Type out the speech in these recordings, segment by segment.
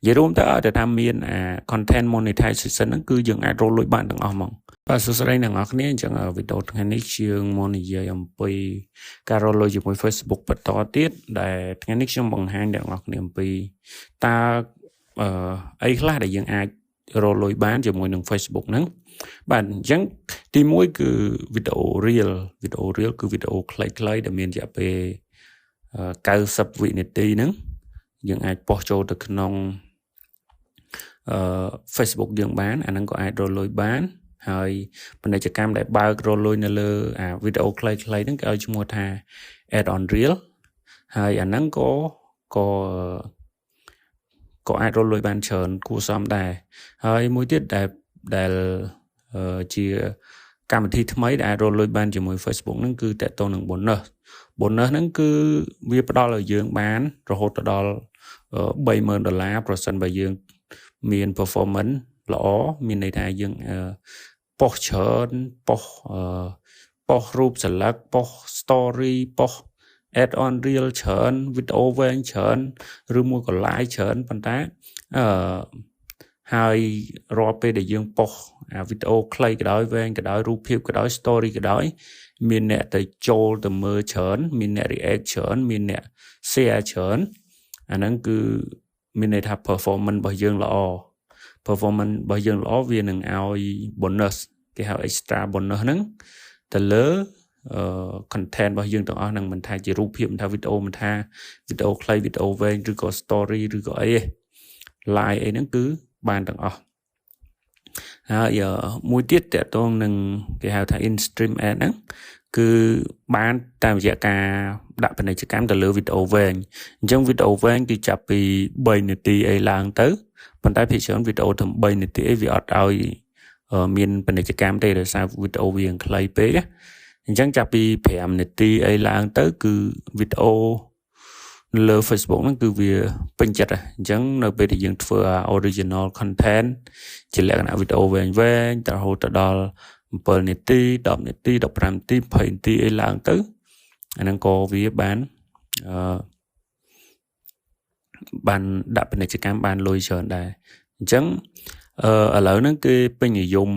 vậy luôn ta để tham miên content monetization nó cứ dừng ai rồi lối bạn đừng ông và số đây là ngọc này chẳng ở video ngày nay chương monetizeไปการโรลอยู่บน Facebook ปัตตอติดแต่ngày nay chương bằng hai đảng ngọc nàyไปta ấy là để dừng ai rồi lối bánอยู่บน Facebook นั้นbạn chẳng tìm mỗi cứ video real cứ video clay để miềnจะไปcao sub vị này tíนั้นdừng ai post cho từ nông Facebook យើងបាន អាហ្នឹងក៏អាចរលួយបានហើយពាណិជ្ជកម្មដែលបើករលួយនៅលើវីដេអូខ្លីៗហ្នឹងគេឲ្យឈ្មោះថា add on reel ហើយអាហ្នឹងក៏អាចរលួយបានច្រើនគួរសមដែរហើយមួយទៀតដែលជាកម្មវិធីថ្មីដែលអាចរលួយបានជាមួយ Facebook ហ្នឹងគឺតកតងនឹង bonus ហ្នឹងគឺវាផ្ដល់ឲ្យយើងបានរហូតដល់$30,000 ប្រសិនបើយើងមាន performance ល្អមានន័យថាយើងប៉ុសច្រើនប៉ុសរូបស្លឹកប៉ុស story ប៉ុស add on reel ច្រើនវីដេអូវែងច្រើនឬមួយក៏ live ច្រើនប៉ុន្តែហើយរាល់ពេលដែលយើងប៉ុសវីដេអូខ្លីក៏ដោយវែងក៏ដោយរូបភាពក៏ដោយ story ក៏ដោយមានអ្នកទៅចូលទៅមើលច្រើនមានអ្នក react ច្រើនមានអ្នក share ច្រើនអាហ្នឹងគឺមានន័យថា performance របស់យើងល្អវានឹងឲ្យ bonus គេហៅ extra bonus ហ្នឹងទៅលើ content របស់យើងទាំងអស់ហ្នឹងមិនថាជារូបភាពមិនថាវីដេអូមិនថាវីដេអូខ្លីវីដេអូវែងឬក៏ story ឬក៏អី live អីហ្នឹងគឺបានទាំងអស់ហើយមួយទៀតតកតងនឹងគេហៅថា in stream ad ហ្នឹងគឺបានតាមរយៈការដាក់ពាណិជ្ជកម្មទៅលើវីដេអូវែងអញ្ចឹងវីដេអូវែងគឺចាប់ពី3នាទីអីឡើងទៅប៉ុន្តែភាគច្រើនវីដេអូถึง3នាទីអីវាអត់ឲ្យមានពាណិជ្ជកម្មទេដោយសារវីដេអូវាខ្លីពេកអញ្ចឹងចាប់ពី5នាទីអីឡើងទៅគឺវីដេអូលើ Facebook ហ្នឹងគឺវាពេញចិត្តអញ្ចឹងនៅពេលដែលយើងធ្វើ original content ជាលក្ខណៈវីដេអូវែងរហូតដល់7នាទី10នាទី15នាទី20នាទីអីឡើងទៅអាហ្នឹងក៏វាបានដាក់ពាណិជ្ជកម្មបានលុយច្រើនដែរអញ្ចឹងឥឡូវហ្នឹងគេពេញនិយម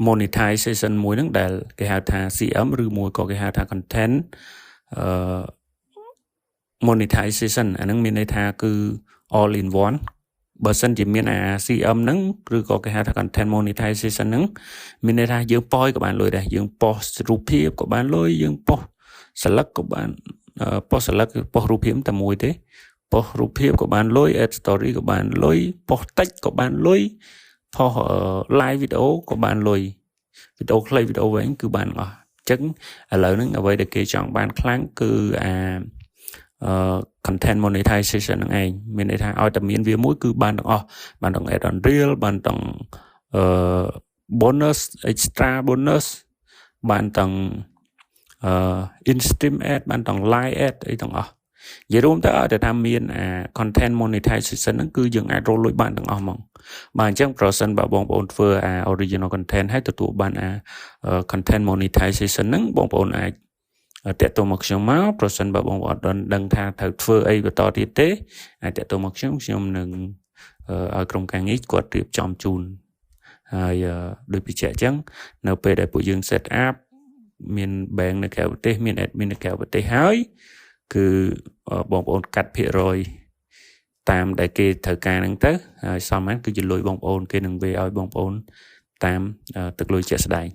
monetization មួយហ្នឹងដែលគេហៅថា CM ឬមួយក៏គេហៅថា content monetization អាហ្នឹងមានន័យថាគឺ all in one បើសិនជាមានCM ហ្នឹងឬក៏គេហៅថា content monetization ហ្នឹងមានន័យថាយើងប៉យក៏បានលុយដែរយើងប៉ោះរូបភាពក៏បានលុយយើងប៉ោះស្លឹកក៏បានប៉ោះស្លឹកប៉ោះរូបភាពតែមួយទេប៉ោះរូបភាពក៏បានលុយ add story ក៏បានលុយប៉ោះតិចក៏បានលុយប៉ោះ live វីដេអូក៏បានលុយវីដេអូខ្លីវីដេអូវែងគឺបានអស់អញ្ចឹងឥឡូវហ្នឹងអ្វីដែលគេចង់បានខ្លាំងគឺcontent monetization ហ្នឹងឯងមានន័យថាឲ្យតែមានវាមួយគឺបានទាំងអស់បានទាំង add on reel បានទាំងbonus extra bonus បានទាំងin stream ad បានទាំង live ad អីទាំងអស់និយាយរួមទៅឲ្យតែថាមានcontent monetization ហ្នឹងគឺយើងអាចរកលុយបានទាំងអស់ហ្មងបាទអញ្ចឹងប្រសិនបើបងប្អូនធ្វើoriginal content ហើយទទួលបានcontent monetization ហ្នឹងបងប្អូនអាចតាក់ទងមកខ្ញុំមកប្រសិនបើបងប្អូនអត់ដឹងថាត្រូវធ្វើអីបន្តទៀតទេអាចតាក់ទងមកខ្ញុំនឹងឲ្យក្រុមការងារគាត់រៀបចំជូនហើយដូចបញ្ជាក់អញ្ចឹងនៅពេលដែលពួកយើង set up មាន bank នៅក្រៅប្រទេសមាន admin នៅក្រៅប្រទេសហើយគឺបងប្អូនកាត់ភាគរយតាមដែលគេត្រូវការហ្នឹងទៅហើយសមហ្នឹងគឺជាលុយបងប្អូនគេនឹងវេឲ្យបងប្អូនតាមទឹកលុយជាក់ស្ដែង